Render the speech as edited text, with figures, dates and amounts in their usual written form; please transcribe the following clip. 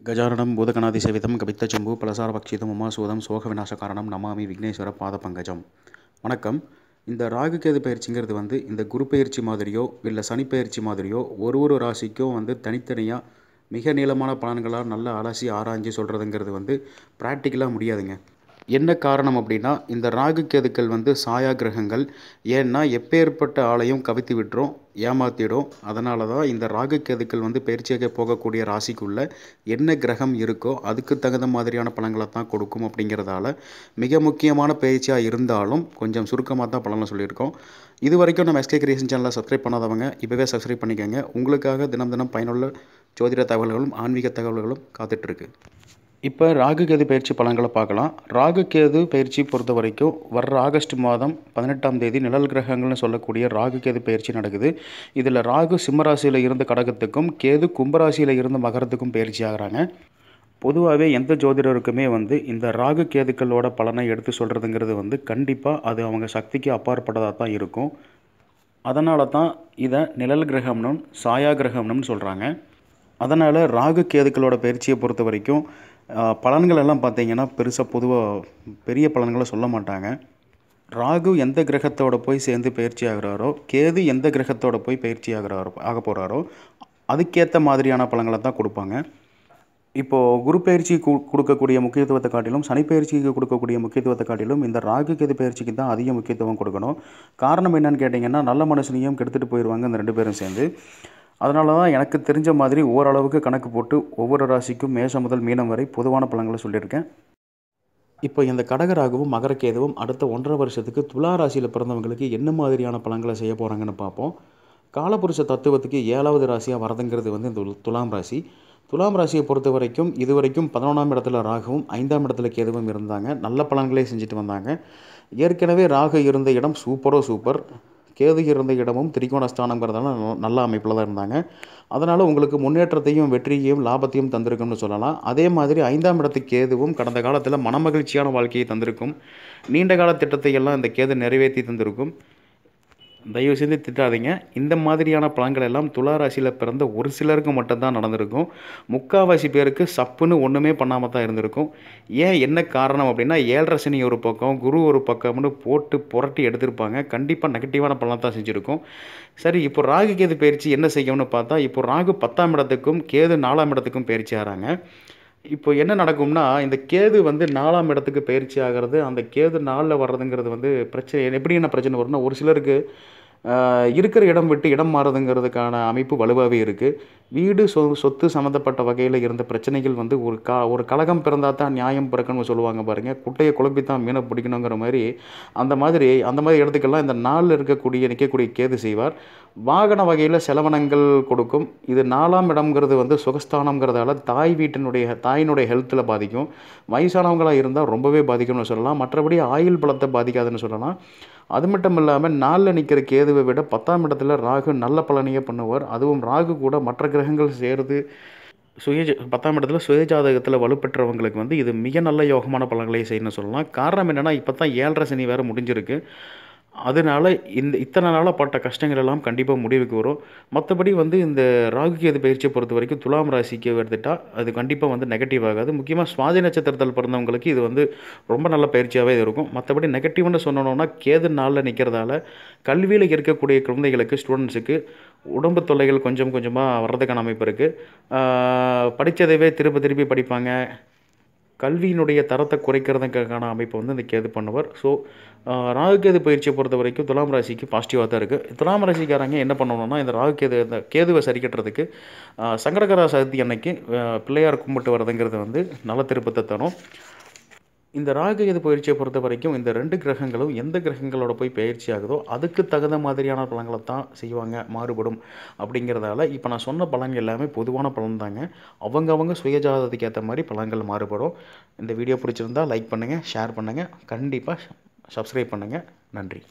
கஜானனம் பூதகணாதிசேவிதம் கபித்தஜம்பு பலசாரபக்ஷிதம் உமாசூதம் சோகவிநாசகாரணம் நமாமி விக்னேஸ்வர பாதபங்கஜம். வணக்கம். இந்த ராகு கேது பயிற்சிங்கிறது இந்த குரு பயிற்சி மாதிரியோ இல்லை சனி பயிற்சி மாதிரியோ ஒரு ராசிக்கும் தனித்தனியாக மிக நீளமான பலன்களாக நல்லா அலசி ஆராய்ஞ்சு சொல்கிறதுங்கிறது ப்ராக்டிக்கலாக முடியாதுங்க. என்ன காரணம் அப்படின்னா, இந்த ராகு கேதுக்கள் சாயா கிரகங்கள். ஏன்னா எப்பேற்பட்ட ஆளையும் கவித்து விட்டுரும், ஏமாற்றிடும். அதனால தான் இந்த ராகு கேதுக்கள் பயிற்சியாக போகக்கூடிய ராசிக்குள்ளே என்ன கிரகம் இருக்கோ அதுக்கு தகுந்த மாதிரியான பலன்களை தான் கொடுக்கும். அப்படிங்கிறதால மிக முக்கியமான பயிற்சியாக இருந்தாலும் கொஞ்சம் சுருக்கமாக தான் பலனை சொல்லியிருக்கோம். இது வரைக்கும் நம்ம எஸ்கே கிரியேஷன் சேனலை சப்ஸ்கிரைப் பண்ணாதவங்க இப்போவே சப்ஸ்கிரைப் பண்ணிக்கோங்க. உங்களுக்காக தினம் பயனுள்ள ஜோதிட தகவல்களும் ஆன்மீக தகவல்களும் காத்துட்ருக்கு. இப்போ ராகு கேது பயிற்சி பலன்களை பார்க்கலாம். ராகு கேது பயிற்சி பொறுத்த வரைக்கும் வர்ற ஆகஸ்ட் மாதம் 18ஆம் தேதி நிழல் கிரகங்கள்னு சொல்லக்கூடிய ராகு கேது பயிற்சி நடக்குது. இதில் ராகு சிம்மராசியில் இருந்து கடகத்துக்கும், கேது கும்பராசியில் இருந்து மகரத்துக்கும் பயிற்சி ஆகிறாங்க. பொதுவாகவே எந்த ஜோதிடருக்குமே இந்த ராகு கேதுக்களோட பலனை எடுத்து சொல்கிறதுங்கிறது கண்டிப்பாக அது அவங்க சக்திக்கு அப்பாற்பட்டதாக தான் இருக்கும். அதனால தான் இதை நிழல் கிரகம்னு சாயா கிரகம்னு சொல்கிறாங்க. அதனால் ராகு கேதுக்களோட பயிற்சியை பொறுத்த வரைக்கும் பலன்கள் எல்லாம் பார்த்திங்கன்னா பொதுவாக பெரிய பலன்களை சொல்ல மாட்டாங்க. ராகு எந்த கிரகத்தோடு போய் சேர்ந்து பயிற்சி ஆகிறாரோ, கேது எந்த கிரகத்தோடு போய் பயிற்சி ஆக போகிறாரோ அதுக்கேற்ற மாதிரியான பலன்களை தான் கொடுப்பாங்க. இப்போது குரு பயிற்சி கொடுக்கக்கூடிய முக்கியத்துவத்தை காட்டிலும் சனி பயிற்சிக்கு கொடுக்கக்கூடிய முக்கியத்துவத்தை காட்டிலும் இந்த ராகு கேது பயிற்சிக்கு தான் அதிக முக்கியத்துவம் கொடுக்கணும். காரணம் என்னன்னு கேட்டிங்கன்னா, நல்ல மனுஷனையும் கெடுத்துட்டு போயிடுவாங்க இந்த ரெண்டு பேரும் சேர்ந்து. அதனால தான் எனக்கு தெரிஞ்ச மாதிரி ஓரளவுக்கு கணக்கு போட்டு ஒவ்வொரு ராசிக்கும் மேஷம் முதல் மீனம் வரை பொதுவான பலன்களை சொல்லியிருக்கேன். இப்போ இந்த கடகராகவும் மகரக்கேதுவும் அடுத்த 1.5 வருஷத்துக்கு துலா ராசியில் பிறந்தவங்களுக்கு என்ன மாதிரியான பலன்களை செய்ய போகிறாங்கன்னு பார்ப்போம். காலபுருஷ தத்துவத்துக்கு 7வது ராசியாக வரதுங்கிறது இந்த துலாம் ராசி. துலாம் ராசியை பொறுத்த வரைக்கும் இதுவரைக்கும் 11ஆம் இடத்துல ராகுவும் 5ஆம் இடத்துல கேதுவும் இருந்தாங்க. நல்ல பலன்களே செஞ்சுட்டு வந்தாங்க. ஏற்கனவே ராகு இருந்த இடம் சூப்பர். கேது இருந்த இடமும் திரிகோணஸ்தானங்கிறதால நல்ல அமைப்பில் தான் இருந்தாங்க. அதனால் உங்களுக்கு முன்னேற்றத்தையும் வெற்றியையும் லாபத்தையும் தந்திருக்கும்னு சொல்லலாம். அதே மாதிரி 5ஆம் இடத்து கேதுவும் கடந்த காலத்தில் மனமகிழ்ச்சியான வாழ்க்கையை தந்திருக்கும். நீண்ட கால திட்டத்தை எல்லாம் இந்த கேது நிறைவேற்றி தந்திருக்கும். தயவு செஞ்சு திட்டாதீங்க. இந்த மாதிரியான பலன்கள் எல்லாம் துலா ராசியில் பிறந்த ஒரு சிலருக்கு மட்டும்தான் நடந்திருக்கும். முக்கால்வாசி பேருக்கு சப்புன்னு ஒன்றுமே பண்ணாமல் தான் இருந்திருக்கும். என்ன காரணம் அப்படின்னா, 7.5 சனி ஒரு பக்கம், குரு ஒரு பக்கம்னு போட்டு புரட்டி எடுத்திருப்பாங்க. கண்டிப்பாக நெகட்டிவான பலன் தான் செஞ்சுருக்கும். சரி, இப்போ ராகு கேது பயிற்சி என்ன செய்யும்னு பார்த்தா, இப்போ ராகு 10ஆம் இடத்துக்கும் கேது 4ஆம் இடத்துக்கும் பயிற்சி ஆகிறாங்க. இப்போ என்ன நடக்கும்னா, இந்த கேது 4ஆம் இடத்துக்கு பயிற்சி ஆகிறது, அந்த கேது 4ல் வர்றதுங்கிறது பிரச்சனை. எப்படின்னா பிரச்சனை வரும்னா, ஒரு சிலருக்கு இருக்கிற இடம் விட்டு இடம் மாறுதுங்கிறதுக்கான அமைப்பு வலுவாகவே இருக்குது. வீடு சொத்து சம்மந்தப்பட்ட வகையில் இருந்த பிரச்சனைகள் ஒரு கலகம் பிறந்தால் தான் நியாயம் பிறக்கணும்னு சொல்லுவாங்க பாருங்கள். குட்டையை குழப்பி தான் மீனை பிடிக்கணுங்கிற மாதிரி அந்த மாதிரி இடத்துக்கெல்லாம் இந்த நாளில் நிற்கக்கூடிய கேது செய்வார். வாகன வகையில் செலவனங்கள் கொடுக்கும். இது 4ஆம் இடம்ங்கிறது சுகஸ்தானம்ங்கிறதால தாயினுடைய ஹெல்த்தில் பாதிக்கும். வயசானவங்களாக இருந்தால் ரொம்பவே பாதிக்கும்னு சொல்லலாம். மற்றபடி ஆயுள் பலத்தை பாதிக்காதுன்னு சொல்லலாம். அது மட்டும் இல்லாமல் 4ல் நிற்கிற கேதுவை விட 10ஆம் இடத்துல ராகு நல்ல பலனையே பண்ணுவார். அதுவும் ராகு கூட மற்ற கிரகங்கள் சேர்ந்து 10ஆம் இடத்துல சுயஜாதகத்தில் வலுப்பெற்றவங்களுக்கு இது மிக நல்ல யோகமான பலன்களை செய்யணும்னு சொல்லலாம். காரணம் என்னென்னா, இப்போ தான் 7.5 சனி வேறு முடிஞ்சிருக்கு. அதனால் இத்தனை நாளாக பட்ட கஷ்டங்கள் எல்லாம் கண்டிப்பாக முடிவுக்கு வரும். மற்றபடி இந்த ராகு கேது பயிற்சியை பொறுத்த வரைக்கும் துலாம் ராசிக்கு எடுத்துட்டால் அது கண்டிப்பாக நெகட்டிவ் ஆகாது. முக்கியமாக சுவாதி நட்சத்திரத்தில் பிறந்தவங்களுக்கு இது ரொம்ப நல்ல பயிற்சியாகவே இருக்கும். மற்றபடி நெகட்டிவ்னு சொன்னோன்னா, கேது 4ல் நிற்கிறதால கல்வியில் இருக்கக்கூடிய குழந்தைகளுக்கு, ஸ்டூடெண்ட்ஸுக்கு உடம்பு தொல்லைகள் கொஞ்சம் கொஞ்சமாக வர்றதுக்கான அமைப்பு இருக்குது. படித்ததவே திருப்பி படிப்பாங்க. கல்வியினுடைய தரத்தை குறைக்கிறதுக்கான அமைப்பை இந்த கேது பண்ணுவார். ஸோ ராகு கேது பயிற்சியை பொறுத்த வரைக்கும் துலாம் ராசிக்கு பாசிட்டிவாக தான் இருக்குது. துலாம் ராசிக்காரங்க என்ன பண்ணணும்னா, இந்த இந்த கேதுவை சரி கட்டுறதுக்கு சங்கடகர சதுர்த்தி அன்னைக்கு பிள்ளையார் கும்பிட்டு வரதுங்கிறது நல்ல திருப்பத்தை தரும். இந்த ராகு கேது பயிற்சியை பொறுத்த வரைக்கும் இந்த 2 கிரகங்களும் எந்த கிரகங்களோட போய் பயிற்சி ஆகுதோ அதுக்கு தகுந்த மாதிரியான பலன்களை தான் செய்வாங்க, மாறுபடும். அப்படிங்கிறதால இப்போ நான் சொன்ன பலன்கள் எல்லாமே பொதுவான பலன் தாங்க. அவங்க சுயஜாதத்துக்கு ஏற்ற மாதிரி பலன்கள் மாறுபடும். இந்த வீடியோ பிடிச்சிருந்தால் லைக் பண்ணுங்கள், ஷேர் பண்ணுங்கள், கண்டிப்பாக சப்ஸ்கிரைப் பண்ணுங்கள். நன்றி.